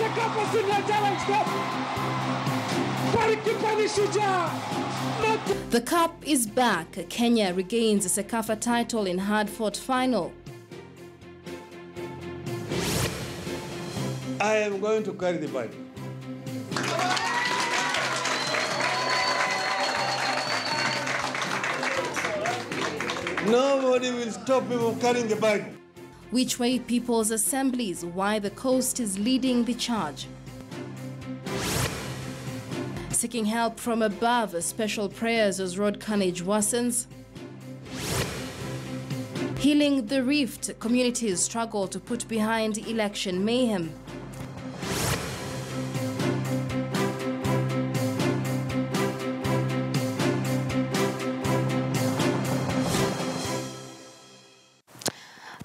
CECAFA Senior Challenge Cup. The cup is back. Kenya regains the CECAFA title in hard-fought final. I am going to carry the Bible. Nobody will stop me from carrying the Bible. Which way people's assemblies, why the coast is leading the charge. Seeking help from above, special prayers as road carnage worsens. Healing the rift, communities struggle to put behind election mayhem.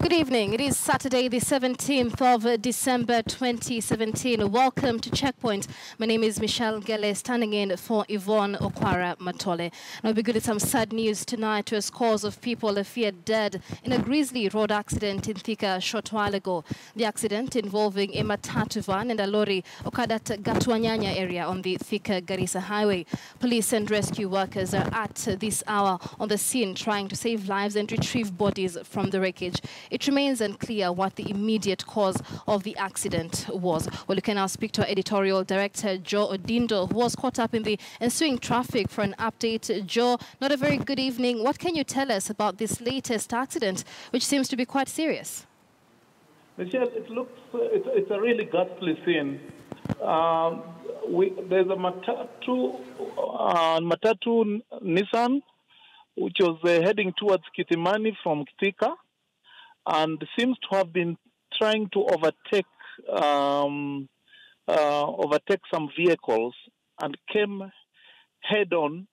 Good evening. It is Saturday, the 17th of December 2017. Welcome to CheckPoint. My name is Michelle Gele, standing in for Yvonne Okwara Matole. Now, we got some sad news tonight as scores of people are feared dead in a grisly road accident in Thika a short while ago. The accident involving a matatu van and a lorry occurred at Gatuanyanya area on the Thika-Garissa highway. Police and rescue workers are at this hour on the scene trying to save lives and retrieve bodies from the wreckage. It remains unclear what the immediate cause of the accident was. Well, you can now speak to our editorial director, Joe Odindo, who was caught up in the ensuing traffic for an update. Joe, not a very good evening. What can you tell us about this latest accident, which seems to be quite serious? Michelle, it's a really ghastly scene. There's a matatu Nissan, which was heading towards Kitimani from Thika, and seems to have been trying to overtake some vehicles and came head-on,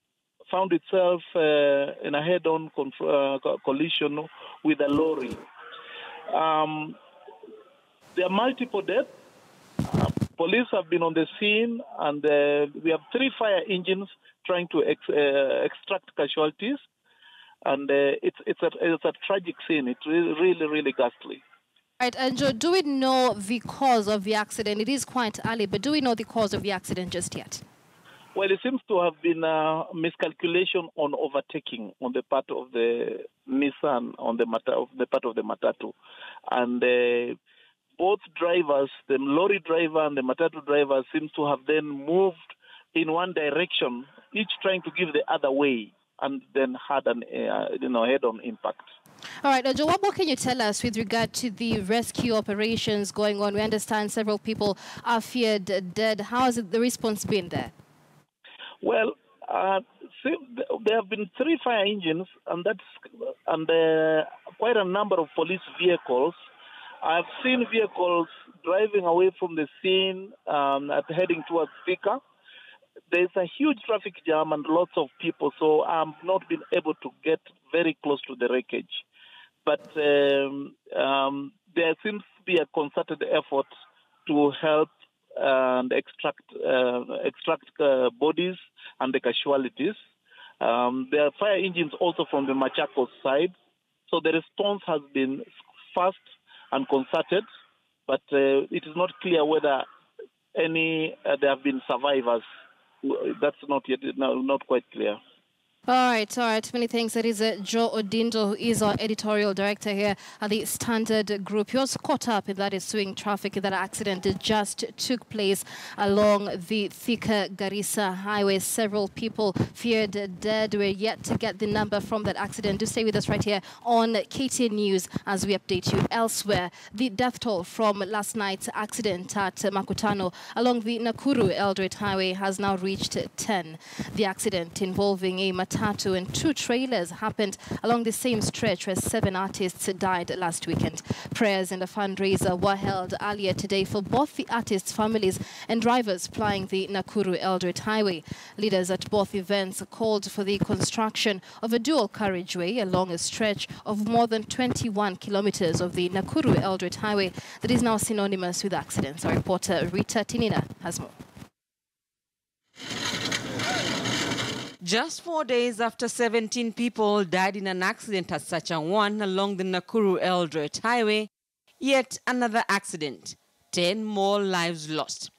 found itself in a head-on collision with a lorry. There are multiple deaths. Police have been on the scene, and we have 3 fire engines trying to extract casualties. And it's a tragic scene. It's really ghastly. Right, and Joe, do we know the cause of the accident? It is quite early, but do we know the cause of the accident just yet? Well, it seems to have been a miscalculation on overtaking on the part of the Nissan, on the part of the matatu, and both drivers, the lorry driver and the matatu driver, seem to have then moved in one direction, each trying to give the other way, and then had an head-on impact. All right, Joe, what more can you tell us with regard to the rescue operations going on? We understand several people are feared dead. How has the response been there? Well, there have been 3 fire engines, and quite a number of police vehicles. I've seen vehicles driving away from the scene heading towards Thika. There's a huge traffic jam and lots of people, so I've not been able to get very close to the wreckage. But there seems to be a concerted effort to help and extract bodies and the casualties. There are fire engines also from the Machakos side, so the response has been fast and concerted, but it is not clear whether there have been survivors. That's not quite clear. All right. Many thanks. That is Joe Odindo, who is our editorial director here at the Standard Group. He was caught up in that ensuing traffic that accident that just took place along the Thika-Garissa highway. Several people feared dead. We're yet to get the number from that accident. Do stay with us right here on KTN News as we update you elsewhere. The death toll from last night's accident at Makutano along the Nakuru-Eldoret highway has now reached 10. The accident involving a matatu and 2 trailers happened along the same stretch where 7 artists died last weekend. Prayers and a fundraiser were held earlier today for both the artists' families and drivers plying the Nakuru-Eldoret highway. Leaders at both events called for the construction of a dual carriageway along a stretch of more than 21 kilometers of the Nakuru-Eldoret highway that is now synonymous with accidents. Our reporter Rita Tinina has more. Just 4 days after 17 people died in an accident at Sachangwan along the Nakuru-Eldoret highway, yet another accident. 10 more lives lost.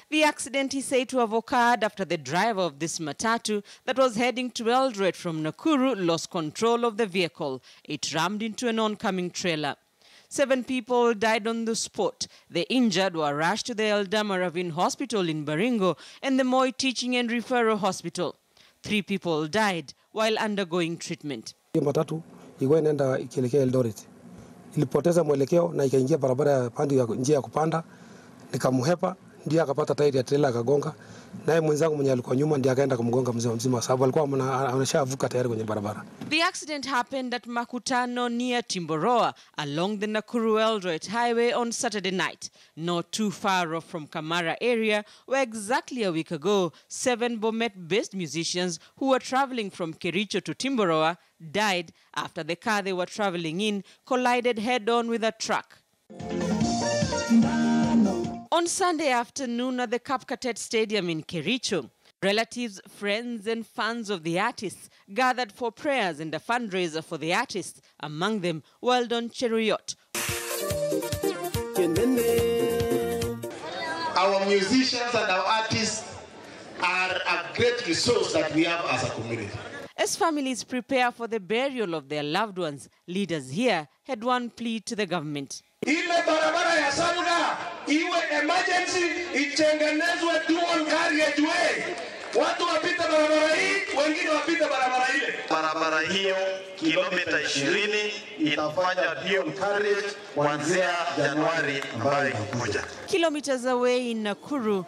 The accident is said to have occurred after the driver of this matatu that was heading to Eldoret from Nakuru lost control of the vehicle. It rammed into an oncoming trailer. 7 people died on the spot. The injured were rushed to the Eldama Ravine Hospital in Baringo and the Moi Teaching and Referral Hospital. 3 people died while undergoing treatment. Matatu ilikuwa inaenda ikielekea Eldoret. Ilipoteza mwelekeo na ikaingia barabara ya njia ya kupanda. Nikamhepa ndiye akapata tairi ya trailer akagonga. Naye mwenzangu mwenye alikuwa nyuma ndiye akaenda kumgonga mzima sababu alikuwa anashavuka tayari kwenye barabara. The accident happened at Makutano near Timboroa along the Nakuru-Eldoret highway on Saturday night, not too far off from Kamara area, where exactly a week ago, 7 Bomet-based musicians who were traveling from Kericho to Timboroa died after the car they were traveling in collided head-on with a truck. On Sunday afternoon at the Kapkatet Stadium in Kericho, relatives, friends and fans of the artists gathered for prayers and a fundraiser for the artists, among them Weldon Cheruiyot. Our musicians and our artists are a great resource that we have as a community. As families prepare for the burial of their loved ones, leaders here had one plea to the government. Ile barabara ya Samuda iwe emergency itengenezwe dual carriageway. Watu wapita barabara hii, wengine wapita barabara ile. Barabara hiyo kilomita 20 itafanya dual carriage kuanzia Januari ambayo inakuja. Kilometers away in Nakuru,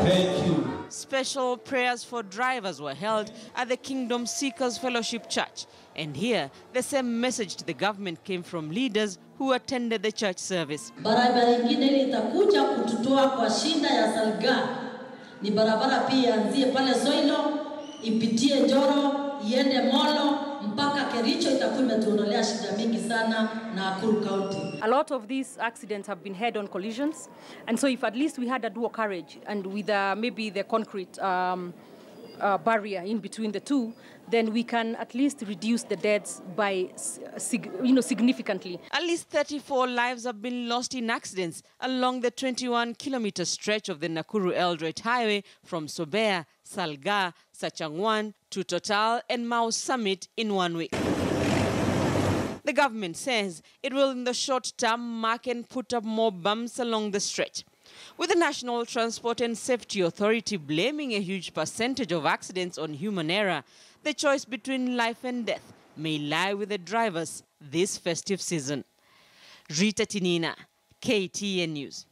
Thank you. special prayers for drivers were held at the Kingdom Seekers Fellowship Church. And here, the same message to the government came from leaders who attended the church service. Barabara ingine ile itakuja kututoa kwa shinda ya Salga. Ni barabara pia ianzie pale Zoilo, ipitie Njoro, iende Molo, mpaka Kericho itakuwa imetuondolea shida mingi sana na Nakuru County. A lot of these accidents have been head-on collisions, and so if at least we had a dual carriage and with maybe the concrete barrier in between the two, then we can at least reduce the deaths by significantly. At least 34 lives have been lost in accidents along the 21-kilometer stretch of the Nakuru-Eldoret highway from Sobea, Salga, Sachangwan to Total and Mau Summit in 1 week. The government says it will in the short term mark and put up more bumps along the stretch. With the National Transport and Safety Authority blaming a huge percentage of accidents on human error, the choice between life and death may lie with the drivers this festive season. Rita Tinina, KTN News.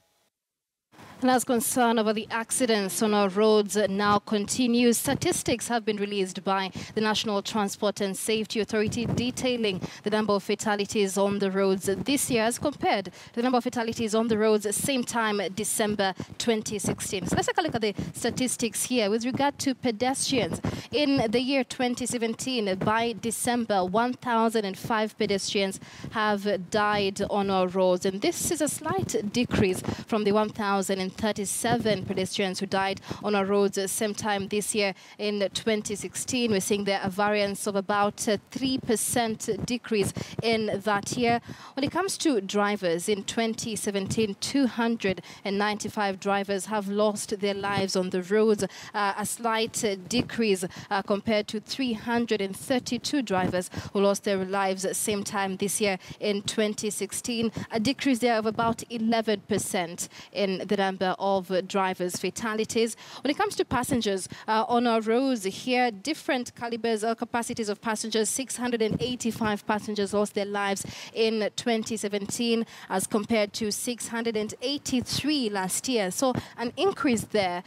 And as concern over the accidents on our roads now continues, statistics have been released by the National Transport and Safety Authority detailing the number of fatalities on the roads this year as compared to the number of fatalities on the roads same time December 2016. So let's take a look at the statistics here with regard to pedestrians. In the year 2017, by December, 1,005 pedestrians have died on our roads, and this is a slight decrease from the 1,037 pedestrians who died on our roads same time this year in 2016. We're seeing there a variance of about 3% decrease in that year. When it comes to drivers, in 2017, 295 drivers have lost their lives on the roads, a slight decrease compared to 332 drivers who lost their lives same time this year in 2016, a decrease there of about 11% in the number of drivers' fatalities. When it comes to passengers on our roads here, different calibers or capacities of passengers, 685 passengers lost their lives in 2017 as compared to 683 last year. So an increase there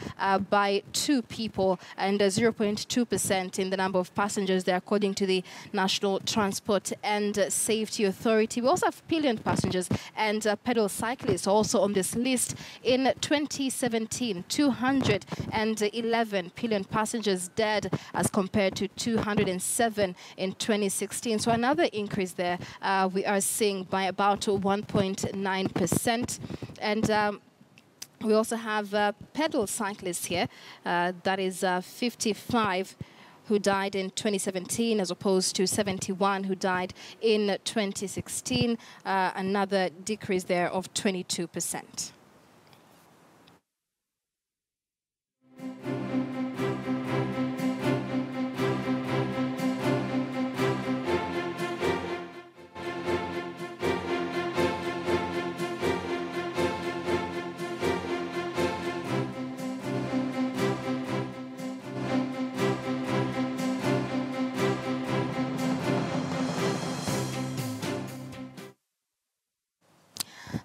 by 2 people and 0.2% in the number of passengers there, according to the National Transport and Safety Authority. We also have pillion passengers and pedal cyclists also on this list. In 2017, 211 pillion passengers dead as compared to 207 in 2016. So another increase there we are seeing by about 1.9%. And we also have pedal cyclists here, that is 55, who died in 2017 as opposed to 71 who died in 2016. Another decrease there of 22%.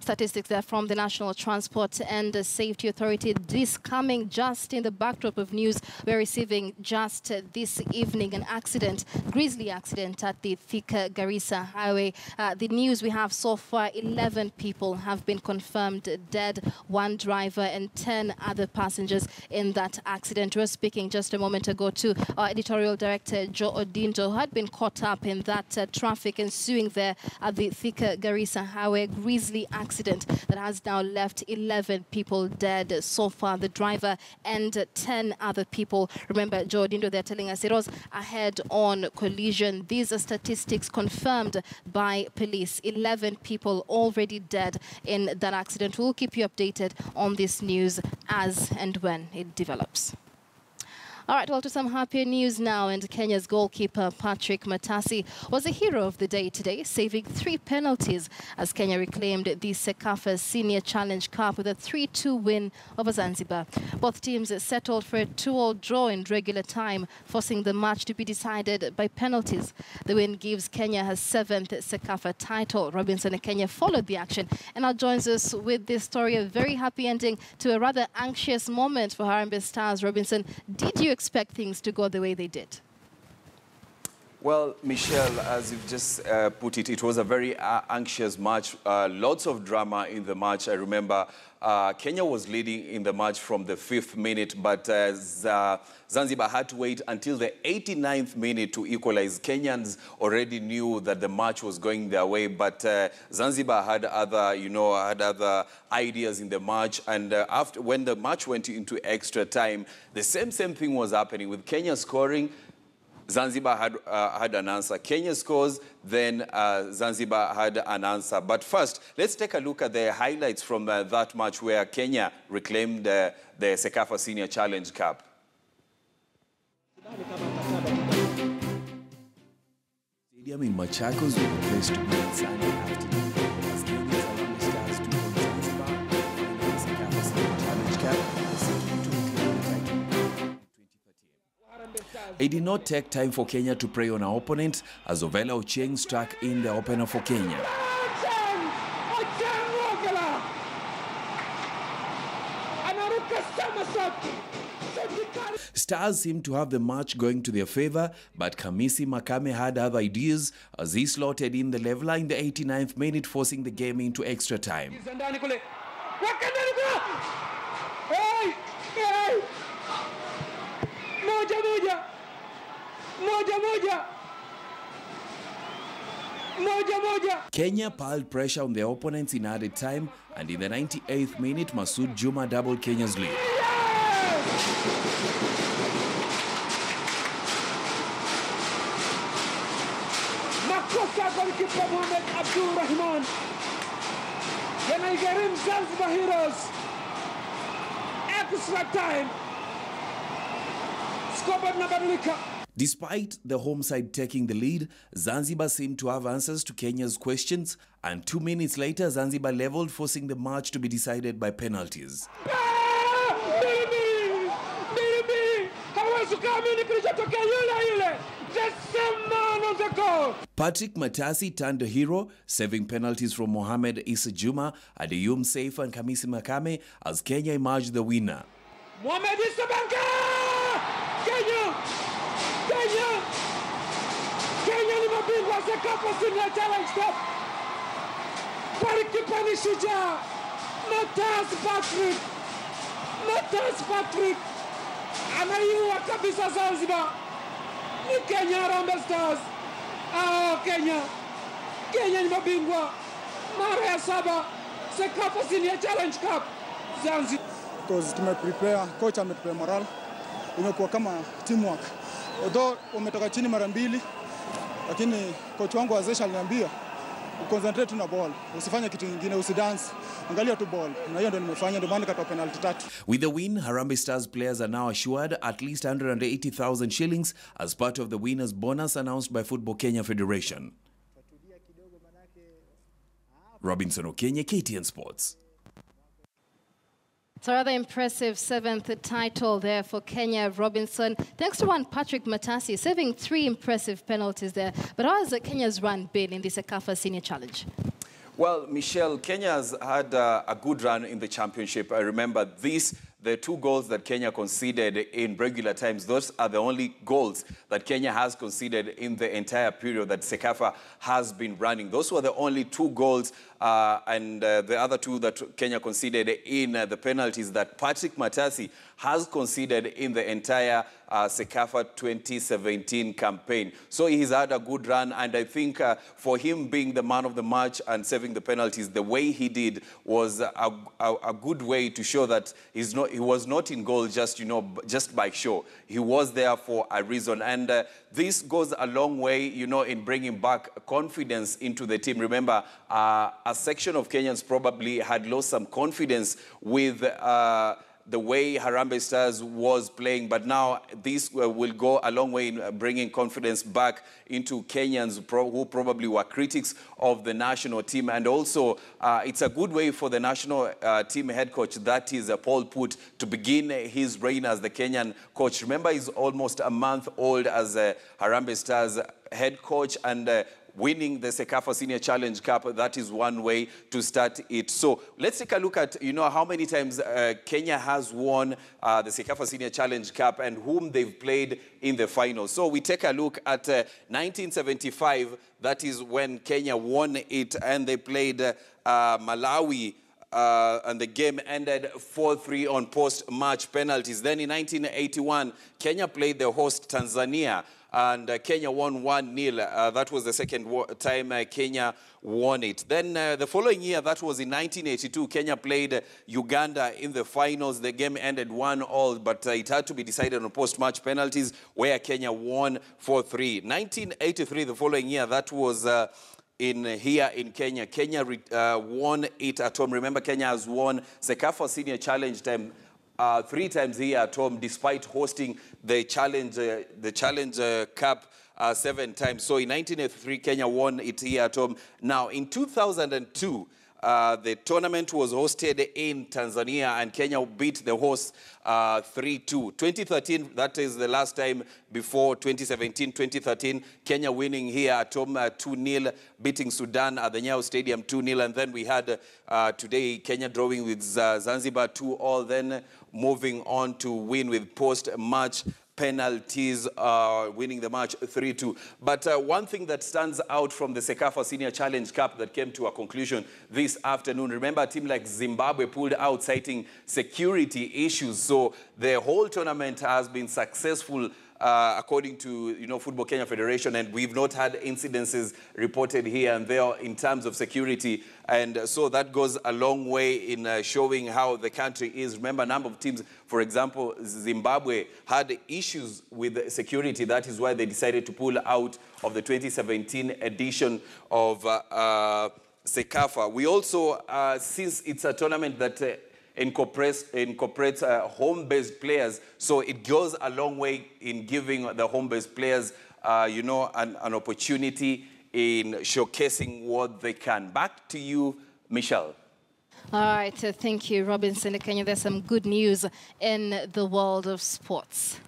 Statistics there from the National Transport and Safety Authority. This coming just in the backdrop of news we're receiving just this evening, an accident, grisly accident at the Thika-Garissa Highway. The news we have so far, 11 people have been confirmed dead, 1 driver and 10 other passengers in that accident. We were speaking just a moment ago to our editorial director, Joe Odinga, who had been caught up in that traffic ensuing there at the Thika-Garissa Highway. Grisly accident that has now left 11 people dead so far, the driver and 10 other people. Remember, Joe Dindo, they're telling us it was a head-on collision. These are statistics confirmed by police. 11 people already dead in that accident. We'll keep you updated on this news as and when it develops. All right, well, to some happier news now, and Kenya's goalkeeper Patrick Matasi was a hero of the day today, saving 3 penalties as Kenya reclaimed the CECAFA Senior Challenge Cup with a 3-2 win over Zanzibar. Both teams settled for a 2-2 draw in regular time, forcing the match to be decided by penalties. The win gives Kenya her 7th CECAFA title. Robinson and Kenya followed the action and now joins us with this story, a very happy ending to a rather anxious moment for Harambee Stars. Robinson, did you expect things to go the way they did? Well, Michelle, as you've just put it, it was a very anxious match. Lots of drama in the match. I remember Kenya was leading in the match from the 5th minute, but Zanzibar had to wait until the 89th minute to equalize. Kenyans already knew that the match was going their way, but Zanzibar had other, ideas in the match. And after, when the match went into extra time, the same thing was happening with Kenya scoring. Zanzibar had an answer. Kenya scores, then Zanzibar had an answer. But first, let's take a look at the highlights from that match where Kenya reclaimed the CECAFA Senior Challenge Cup. Stadium in Machakos was the place to be on Sunday afternoon as Kenyans allowed the Stars to go to Zanzibar in the CECAFA Senior Challenge Cup. It did not take time for Kenya to prey on our opponent as Ovela Ochieng struck in the opener for Kenya. Stars seemed to have the match going to their favor, but Kamisi Makame had other ideas as he slotted in the leveler in the 89th minute, forcing the game into extra time. Kenya piled pressure on their opponents in added time, and in the 98th minute, Masood Juma doubled Kenya's lead. Makosa goalkeeper Mohamed Abdul Rahman yanaigharimu Zanzibar Heroes extra time. Scoreboard nabadilika. Despite the home side taking the lead, Zanzibar seemed to have answers to Kenya's questions, and 2 minutes later, Zanzibar leveled, forcing the match to be decided by penalties. Patrick Matasi turned a hero, saving penalties from Mohamed Issa Juma, Adeyum Seif and Kamisi Makame as Kenya emerged the winner. Mohamed Issa Banka! Kenya! Kenya ni mabingwa CECAFA Senior Challenge Cup. Golikipa ni shujaa Mattas Patrick anaiua kabisa Zanzibar. Ni Kenya Harambee Stars. Kenya ni mabingwa mara ya 7 CECAFA Senior Challenge Cup Zanzibar. Tumeprepare, coach ametupa moral. Imekuwa kama teamwork. Although umetoka chini mara mbili, lakini coach wangu Azesha aliniambia uconcentrate na ball, usifanye kitu kingine, usidance, angalia tu ball. Na hiyo ndio nimefanya, ndio maana nikatoa penalty 3. With the win, Harambee Stars players are now assured at least 180,000 shillings as part of the winner's bonus announced by Football Kenya Federation. Robinson Okenye, KTN Sports. So rather impressive 7th title there for Kenya, Robinson. Thanks to one Patrick Matasi, saving 3 impressive penalties there. But how has Kenya's run been in the CECAFA Senior Challenge? Well, Michelle, Kenya has had a good run in the championship. I remember the 2 goals that Kenya conceded in regular times, those are the only goals that Kenya has conceded in the entire period that CECAFA has been running. Those were the only 2 goals, and the other 2 that Kenya conceded in the penalties that Patrick Matasi has conceded in the entire CECAFA 2017 campaign. So he's had a good run, and I think for him being the man of the match and saving the penalties the way he did was a good way to show that he was not in goal just by show. He was there for a reason, and this goes a long way, in bringing back confidence into the team. Remember, a section of Kenyans probably had lost some confidence with the way Harambee Stars was playing, but now this will go a long way in bringing confidence back into Kenyans who probably were critics of the national team. And also, it's a good way for the national team head coach, that is Paul Put, to begin his reign as the Kenyan coach. Remember, he's almost a month old as Harambee Stars head coach, and winning the CECAFA Senior Challenge Cup, that is one way to start it. So let's take a look at, how many times Kenya has won the CECAFA Senior Challenge Cup and whom they've played in the final. So we take a look at 1975, that is when Kenya won it, and they played Malawi, and the game ended 4-3 on post-match penalties. Then in 1981, Kenya played the host Tanzania, and Kenya won 1-0. That was the second time Kenya won it. Then the following year, that was in 1982, Kenya played Uganda in the finals. The game ended 1-1, but it had to be decided on post-match penalties, where Kenya won 4-3. 1983, the following year, that was here in Kenya. Kenya won it at home. Remember, Kenya has won CECAFA Senior Challenge 3 times here at home, despite hosting the Challenge Cup 7 times. So in 1983, Kenya won it here at home. Now, in 2002, the tournament was hosted in Tanzania, and Kenya beat the hosts 3-2. 2013, that is the last time before 2017. 2013, Kenya winning here at home 2-0, beating Sudan at the Nyayo Stadium 2-0. And then we had today Kenya drawing with Zanzibar 2-2, then moving on to win with post-match penalties, winning the match 3-2. But one thing that stands out from the CECAFA Senior Challenge Cup that came to a conclusion this afternoon, remember a team like Zimbabwe pulled out citing security issues. So the whole tournament has been successful according to Football Kenya Federation, and we've not had incidences reported here and there in terms of security, and so that goes a long way in showing how the country is. Remember, a number of teams, for example, Zimbabwe, had issues with security. That is why they decided to pull out of the 2017 edition of CECAFA. We also, since it's a tournament that incorporates home-based players, so it goes a long way in giving the home-based players, an opportunity in showcasing what they can. Back to you, Michelle. All right, thank you, Robinson Kenya. There's some good news in the world of sports.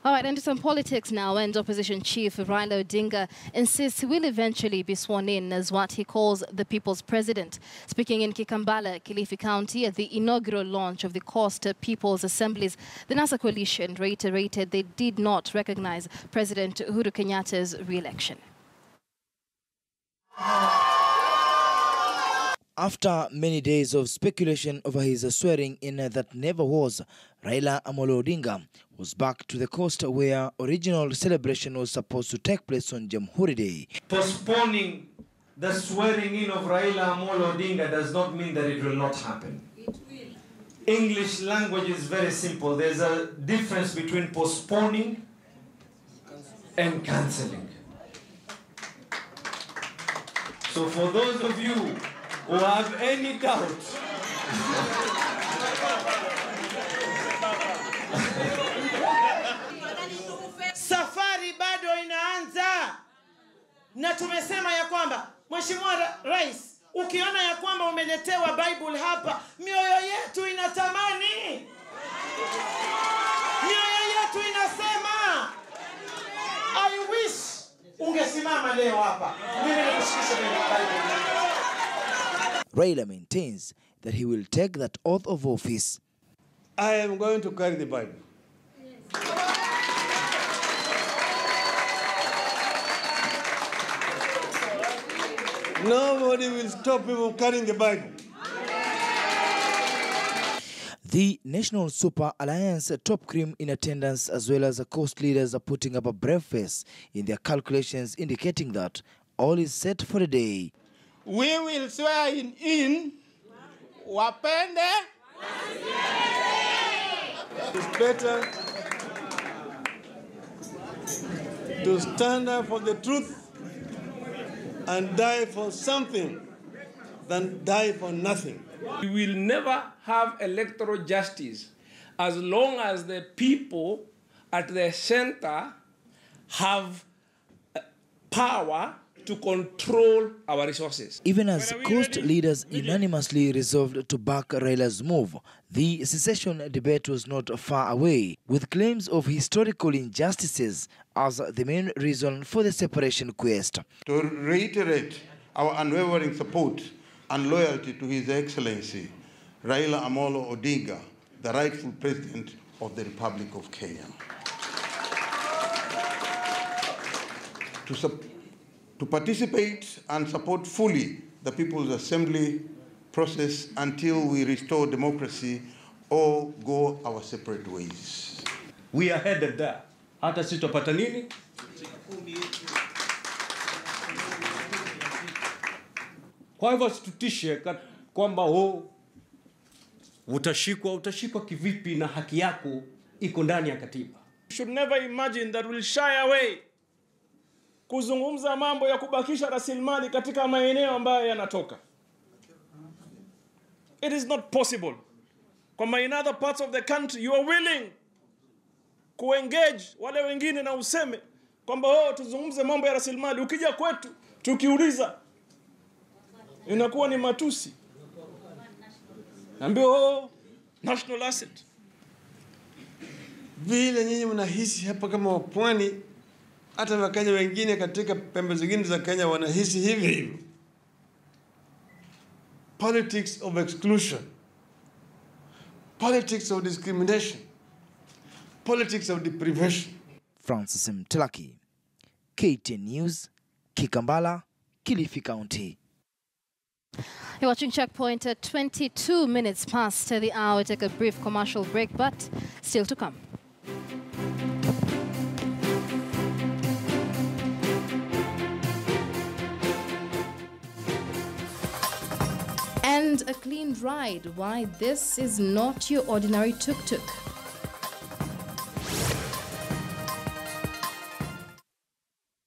All right, into some politics now, and opposition chief Raila Odinga insists he will eventually be sworn in as what he calls the people's president. Speaking in Kikambala, Kilifi County, at the inaugural launch of the Coast People's Assemblies, the NASA coalition reiterated they did not recognize President Uhuru Kenyatta's re-election. After many days of speculation over his swearing in that never was, Raila Odinga was back to the coast where original celebration was supposed to take place on Jamhuri Day. Postponing the swearing in of Raila Odinga does not mean that it will not happen. It will. English language is very simple. There's a difference between postponing and cancelling. So for those of you who have any doubt, safari bado inaanza, na tumesema ya kwamba Mheshimiwa Rais, ukiona ya kwamba umeletewa Bible hapa, mioyo yetu inatamani, mioyo yetu inasema I wish ungesimama leo hapa, mimi nikushikishe Bible. Raila maintains that he will take that oath of office. I am going to carry the Bible. Nobody will stop me from carrying the Bible. The National Super Alliance top cream in attendance, as well as the coast leaders, are putting up a brave face in their calculations, indicating that all is set for the day. We will swear in wapende. It's better to stand up for the truth and die for something than die for nothing. We will never have electoral justice as long as the people at the center have power to control our resources. Even as coast leaders unanimously resolved to back Raila's move, the secession debate was not far away, with claims of historical injustices as the main reason for the separation quest. To reiterate our unwavering support and loyalty to His Excellency Raila Amolo Odinga, the rightful President of the Republic of Kenya. To participate and support fully the People's Assembly process until we restore democracy or go our separate ways. We are headed there. Hata sisi tupata nini? Kwa hivyo situtishe kwamba utashikwa kivipi na haki yako iko ndani ya katiba. You should never imagine that we'll shy away kuzungumza mambo ya kubakisha rasilimali katika maeneo ambayo yanatoka. It is not possible. Kama in other parts of the country you are willing kuengage wale wengine na useme kwamba tuzungumze mambo ya rasilimali, ukija kwetu tukiuliza inakuwa ni matusi. Ambio national asset. Vile nyinyi mnahisi hapa kama wapwani, hata Wakenya wengine katika pembe zingine za Kenya wanahisi hivi hivi. Politics of exclusion, politics of discrimination, politics of deprivation. Francis Mtelaki, KTN News, Kikambala, Kilifi County. You're watching CheckPoint at 22 minutes past the hour. Take a brief commercial break, but still to come. And a clean ride. Why this is not your ordinary tuk-tuk.